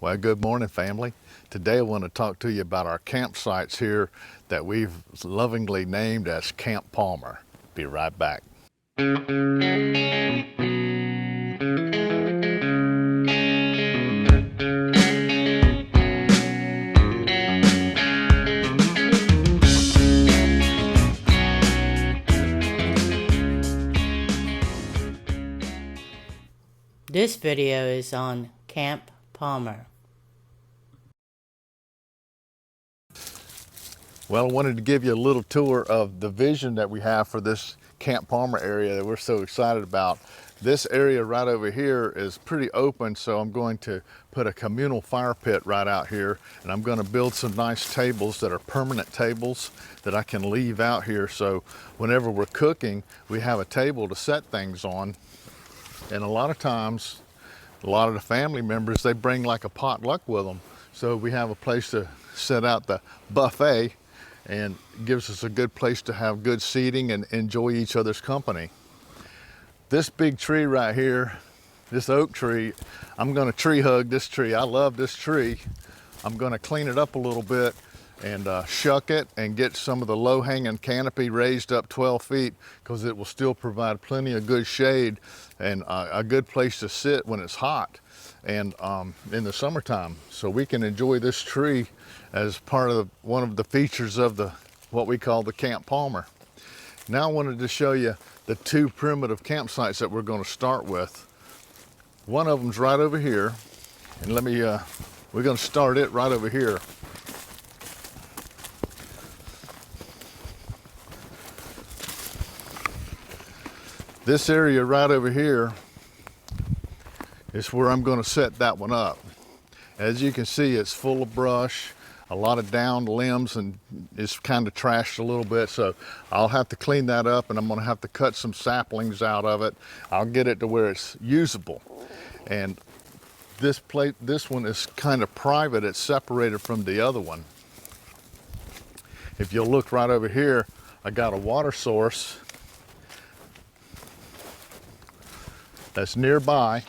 Well, good morning, family. Today I want to talk to you about our campsites here that we've lovingly named as Camp Palmer. Be right back. This video is on Camp Palmer. Well, I wanted to give you a little tour of the vision that we have for this Camp Palmer area that we're so excited about. This area right over here is pretty open, so I'm going to put a communal fire pit right out here, and I'm going to build some nice tables that are permanent tables that I can leave out here, so whenever we're cooking, we have a table to set things on. And a lot of times, a lot of the family members, they bring like a potluck with them. So we have a place to set out the buffet, and it gives us a good place to have good seating and enjoy each other's company. This big tree right here, this oak tree, I'm gonna tree hug this tree. I love this tree. I'm gonna clean it up a little bit and shuck it and get some of the low-hanging canopy raised up 12 feet because it will still provide plenty of good shade and a good place to sit when it's hot and in the summertime. So we can enjoy this tree as part of one of the features of what we call the Camp Palmer. Now I wanted to show you the two primitive campsites that we're going to start with. One of them's right over here, and we're going to start it right over here. This area right over here is where I'm going to set that one up. As you can see, it's full of brush, a lot of downed limbs, and it's kind of trashed a little bit, so I'll have to clean that up, and I'm going to have to cut some saplings out of it. I'll get it to where it's usable. And this one is kind of private. It's separated from the other one. If you'll look right over here, I got a water source that's nearby.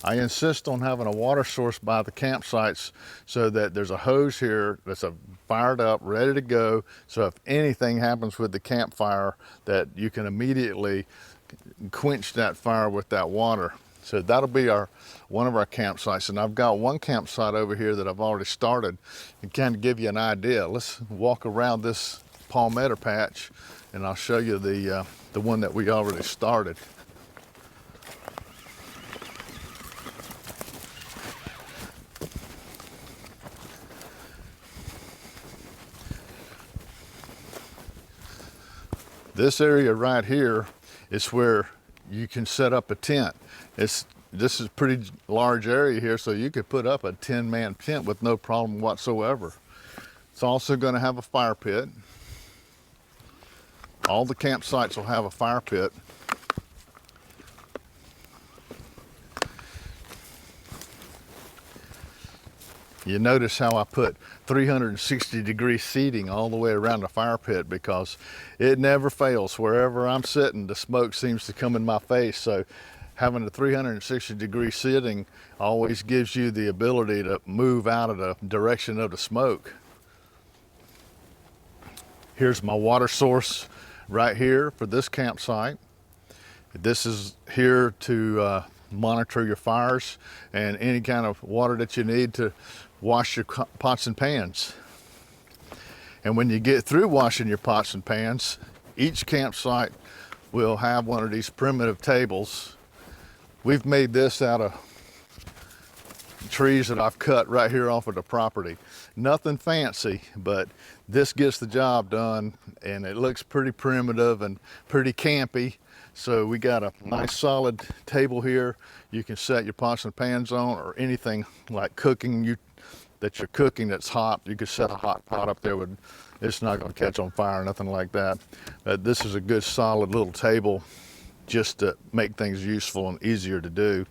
I insist on having a water source by the campsites so that there's a hose here that's fired up, ready to go. So if anything happens with the campfire, that you can immediately quench that fire with that water. So that'll be one of our campsites. And I've got one campsite over here that I've already started. And kind of give you an idea, let's walk around this palmetto patch and I'll show you the one that we already started. This area right here is where you can set up a tent. This is a pretty large area here, so you could put up a 10-man tent with no problem whatsoever. It's also going to have a fire pit. All the campsites will have a fire pit. You notice how I put 360-degree seating all the way around the fire pit because it never fails. Wherever I'm sitting, the smoke seems to come in my face. So having a 360-degree seating always gives you the ability to move out of the direction of the smoke. Here's my water source right here for this campsite. This is here to monitor your fires and any kind of water that you need to wash your pots and pans. And when you get through washing your pots and pans, each campsite will have one of these primitive tables. We've made this out of trees that I've cut right here off of the property. Nothing fancy, but this gets the job done, and it looks pretty primitive and pretty campy. So we got a nice solid table here. You can set your pots and pans on, or anything like cooking that you're cooking that's hot. You could set a hot pot up there. It's not going to catch on fire or nothing like that. This is a good solid little table just to make things useful and easier to do.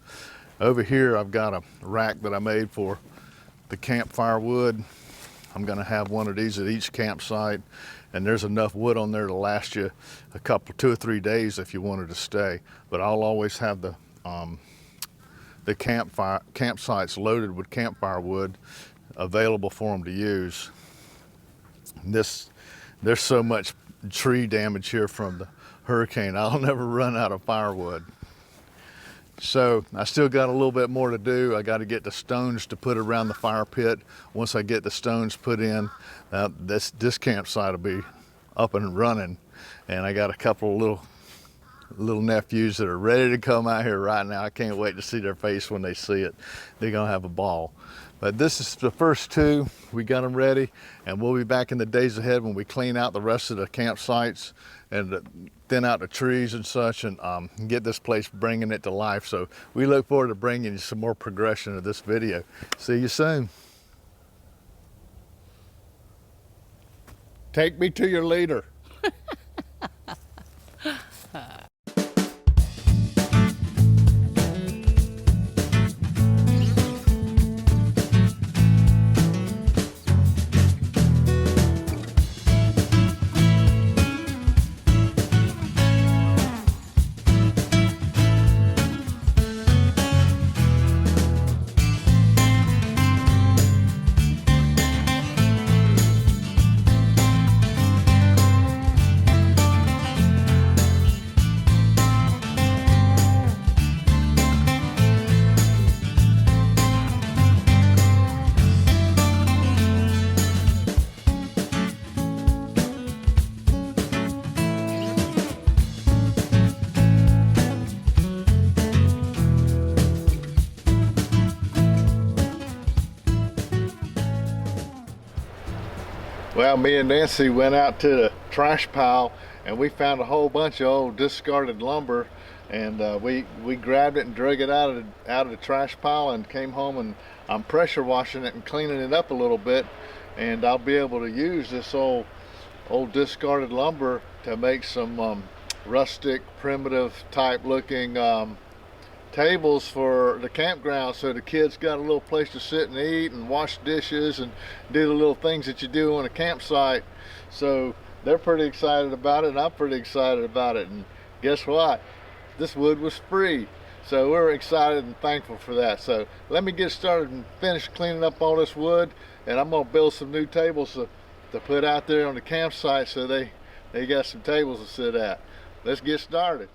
Over here I've got a rack that I made for the campfire wood. I'm going to have one of these at each campsite, and there's enough wood on there to last you 2 or 3 days if you wanted to stay. But I'll always have the the campsites loaded with campfire wood available for them to use. There's so much tree damage here from the hurricane. I'll never run out of firewood. So I still got a little bit more to do. I got to get the stones to put around the fire pit. Once I get the stones put in, this campsite will be up and running. And I got a couple of little nephews that are ready to come out here right now. I can't wait to see their face when they see it. They're gonna have a ball. But this is the first two. We got them ready, and we'll be back in the days ahead when we clean out the rest of the campsites and thin out the trees and such, and get this place, bringing it to life. So we look forward to bringing you some more progression of this video. See you soon. Take me to your leader. Well, me and Nancy went out to the trash pile and we found a whole bunch of old discarded lumber, and we grabbed it and drug it out of the trash pile and came home, and I'm pressure washing it and cleaning it up a little bit, and I'll be able to use this old discarded lumber to make some rustic, primitive type looking tables for the campground, so the kids got a little place to sit and eat and wash dishes and do the little things that you do on a campsite. So they're pretty excited about it, and I'm pretty excited about it. And guess what? This wood was free. So we're excited and thankful for that. So let me get started and finish cleaning up all this wood, and I'm gonna build some new tables to put out there on the campsite so they got some tables to sit at. Let's get started.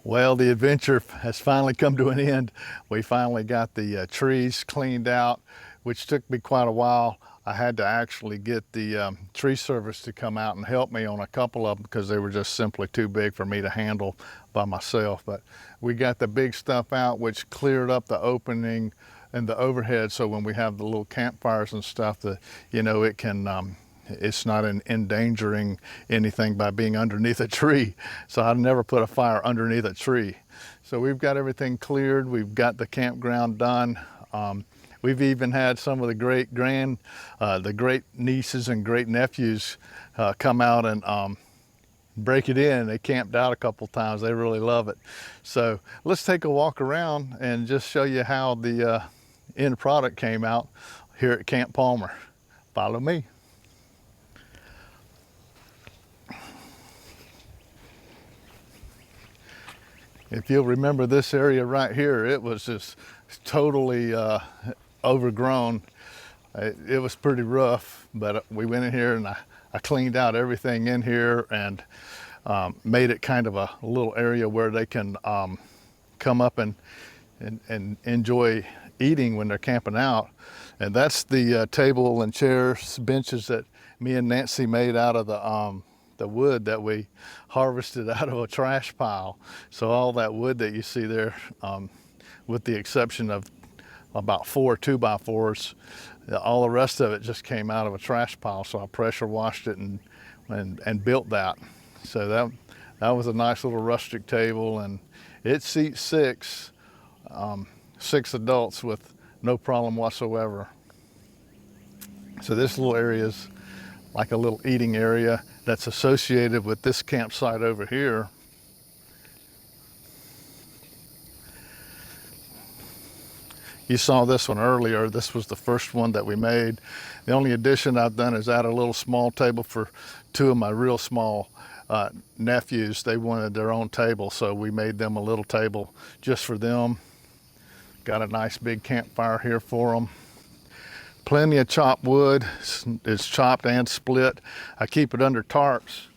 Well, the adventure has finally come to an end. We finally got the trees cleaned out, which took me quite a while. I had to actually get the tree service to come out and help me on a couple of them because they were just simply too big for me to handle by myself. But we got the big stuff out, which cleared up the opening and the overhead, so when we have the little campfires and stuff, it can it's not endangering anything by being underneath a tree. So I'd never put a fire underneath a tree. So we've got everything cleared. We've got the campground done. We've even had some of the the great nieces and great nephews come out and break it in. They camped out a couple times. They really love it. So let's take a walk around and just show you how the end product came out here at Camp Palmer. Follow me. If you'll remember this area right here, it was just totally overgrown. It was pretty rough, but we went in here and I cleaned out everything in here and made it kind of a little area where they can come up and enjoy eating when they're camping out. And that's the table and chairs, benches that me and Nancy made out of the wood that we harvested out of a trash pile. So all that wood that you see there, with the exception of about 4 2x4s, all the rest of it just came out of a trash pile. So I pressure washed it and built that. So that was a nice little rustic table, and it seats 6 adults with no problem whatsoever. So this little area is like a little eating area that's associated with this campsite over here. You saw this one earlier. This was the first one that we made. The only addition I've done is add a little small table for 2 of my real small nephews. They wanted their own table, so we made them a little table just for them. Got a nice big campfire here for them. Plenty of chopped wood. It's chopped and split. I keep it under tarps,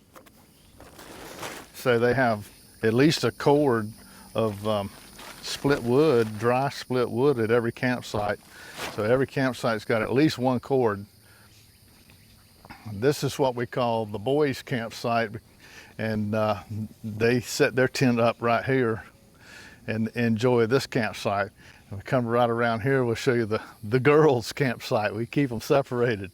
so they have at least a cord of split wood, dry split wood at every campsite. So every campsite's got at least one cord. This is what we call the boys' campsite, and they set their tent up right here and enjoy this campsite. And we come right around here, we'll show you the girls' campsite. We keep them separated.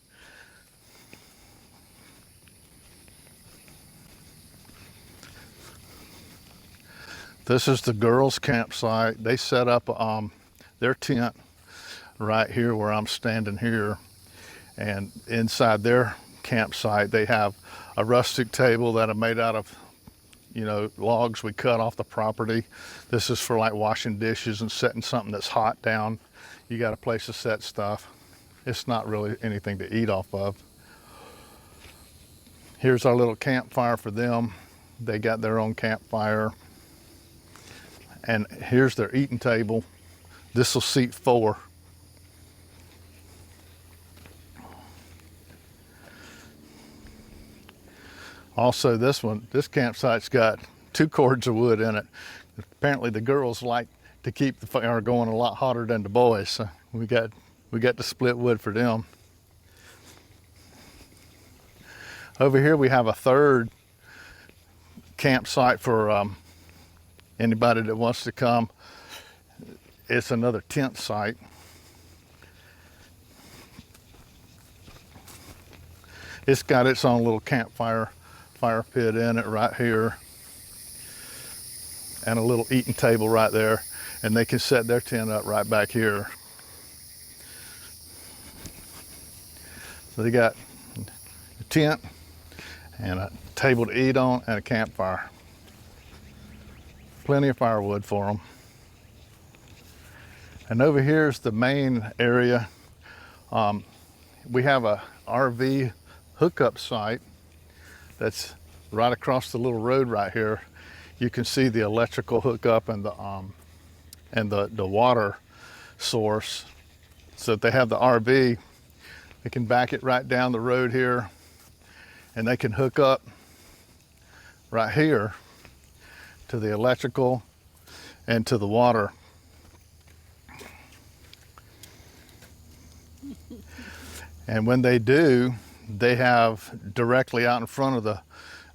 This is the girls' campsite. They set up their tent right here where I'm standing here. And inside their campsite, they have a rustic table that I made out of, logs we cut off the property. This is for like washing dishes and setting something that's hot down. You got a place to set stuff. It's not really anything to eat off of. Here's our little campfire for them. They got their own campfire. And here's their eating table. This will seat 4. Also, this campsite's got 2 cords of wood in it. Apparently the girls like to keep the fire going a lot hotter than the boys, so we got to split wood for them. Over here we have a 3rd campsite for anybody that wants to come. It's another tent site. It's got its own little fire pit in it right here, and a little eating table right there, and they can set their tent up right back here. So they got a tent and a table to eat on and a campfire. Plenty of firewood for them. And over here is the main area. We have a RV hookup site that's right across the little road right here. You can see the electrical hookup and the water source. So if they have the RV, they can back it right down the road here, and they can hook up right here to the electrical and to the water. And when they do, they have directly out in front of the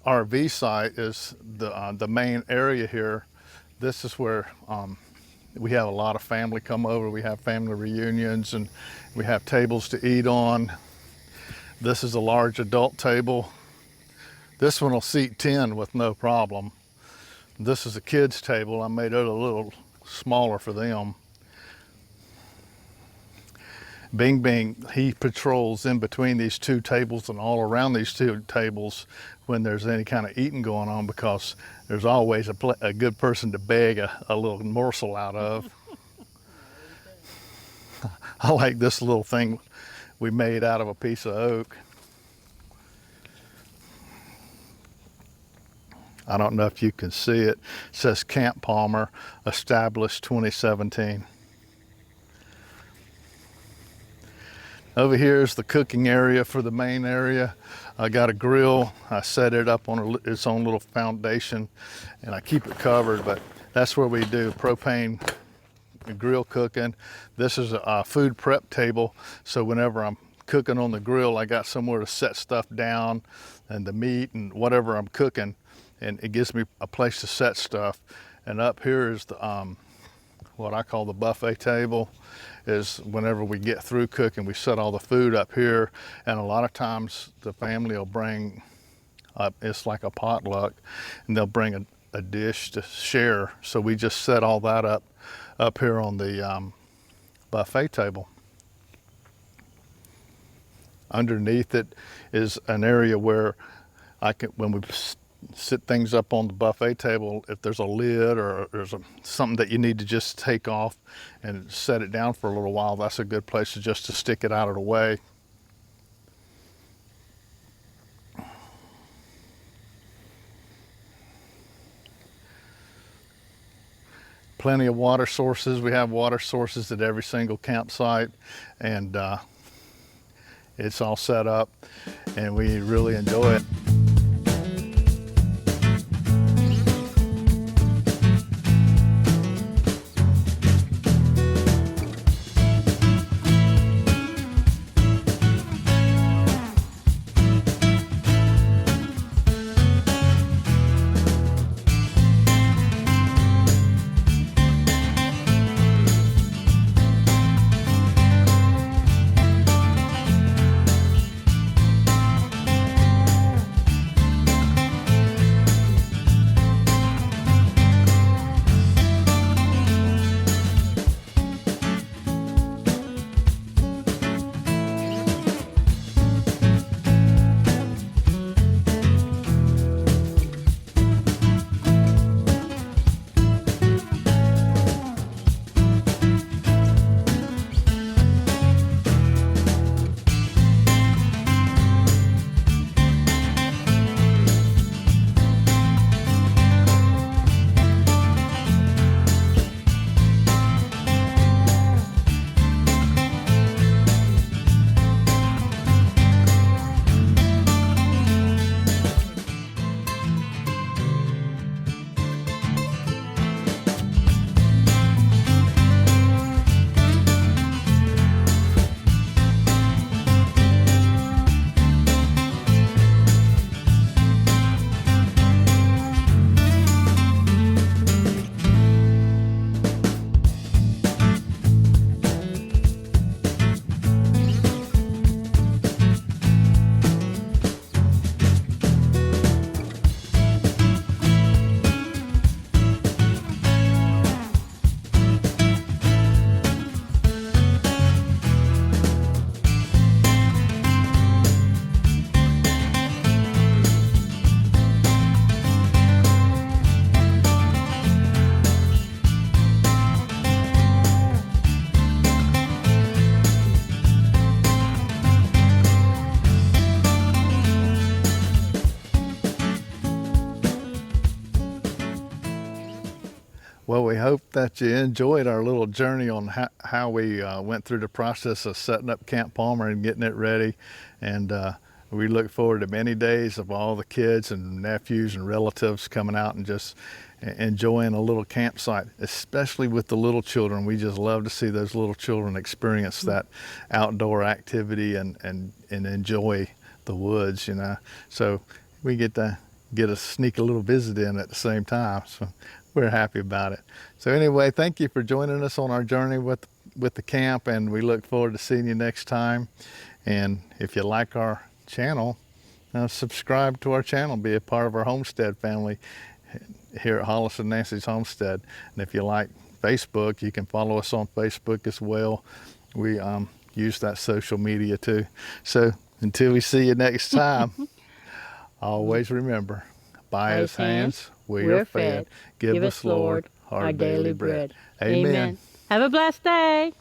RV site is the main area here. This is where we have a lot of family come over. We have family reunions, and we have tables to eat on. This is a large adult table. This one will seat 10 with no problem. This is a kid's table. I made it a little smaller for them. Bing Bing, he patrols in between these two tables and all around these two tables when there's any kind of eating going on, because there's always a good person to beg a little morsel out of. I like this little thing we made out of a piece of oak. I don't know if you can see it. It says Camp Palmer, established 2017. Over here is the cooking area for the main area. I got a grill. I set it up on its own little foundation, and I keep it covered, but that's where we do propane grill cooking. This is a food prep table, so whenever I'm cooking on the grill, I got somewhere to set stuff down and the meat and whatever I'm cooking, and it gives me a place to set stuff. And up here is the what I call the buffet table. Is whenever we get through cooking, we set all the food up here, and a lot of times the family will bring it's like a potluck, and they'll bring a dish to share, so we just set all that up here on the buffet table. Underneath it is an area where I can, when we sit things up on the buffet table, if there's a lid or there's something that you need to just take off and set it down for a little while, that's a good place to just to stick it out of the way. Plenty of water sources. We have water sources at every single campsite, and it's all set up, and we really enjoy it. Well, we hope that you enjoyed our little journey on how we went through the process of setting up Camp Palmer and getting it ready. And we look forward to many days of all the kids and nephews and relatives coming out and just enjoying a little campsite, especially with the little children. We just love to see those little children experience that outdoor activity and enjoy the woods, you know. So we get to sneak a little visit in at the same time. So we're happy about it. So anyway, thank you for joining us on our journey with the camp, and we look forward to seeing you next time. And if you like our channel, subscribe to our channel, be a part of our Homestead family here at Hollis and Nancy's Homestead. And if you like Facebook, you can follow us on Facebook as well. We use that social media too. So until we see you next time, always remember, by his hands we are fed. Give us, Lord, our daily bread. Amen. Have a blessed day.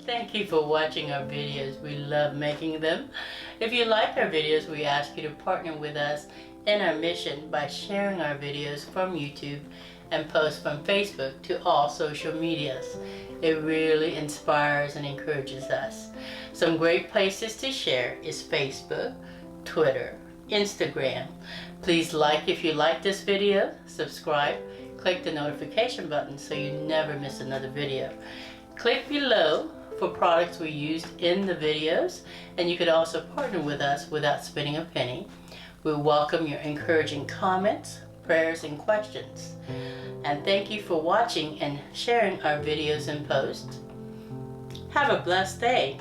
Thank you for watching our videos. We love making them. If you like our videos, we ask you to partner with us in our mission by sharing our videos from YouTube and post from Facebook to all social medias. It really inspires and encourages us. Some great places to share is Facebook, Twitter, Instagram. Please like if you like this video, subscribe, click the notification button so you never miss another video. Click below for products we used in the videos, and you could also partner with us without spending a penny. We welcome your encouraging comments, prayers, and questions. And thank you for watching and sharing our videos and posts. Have a blessed day.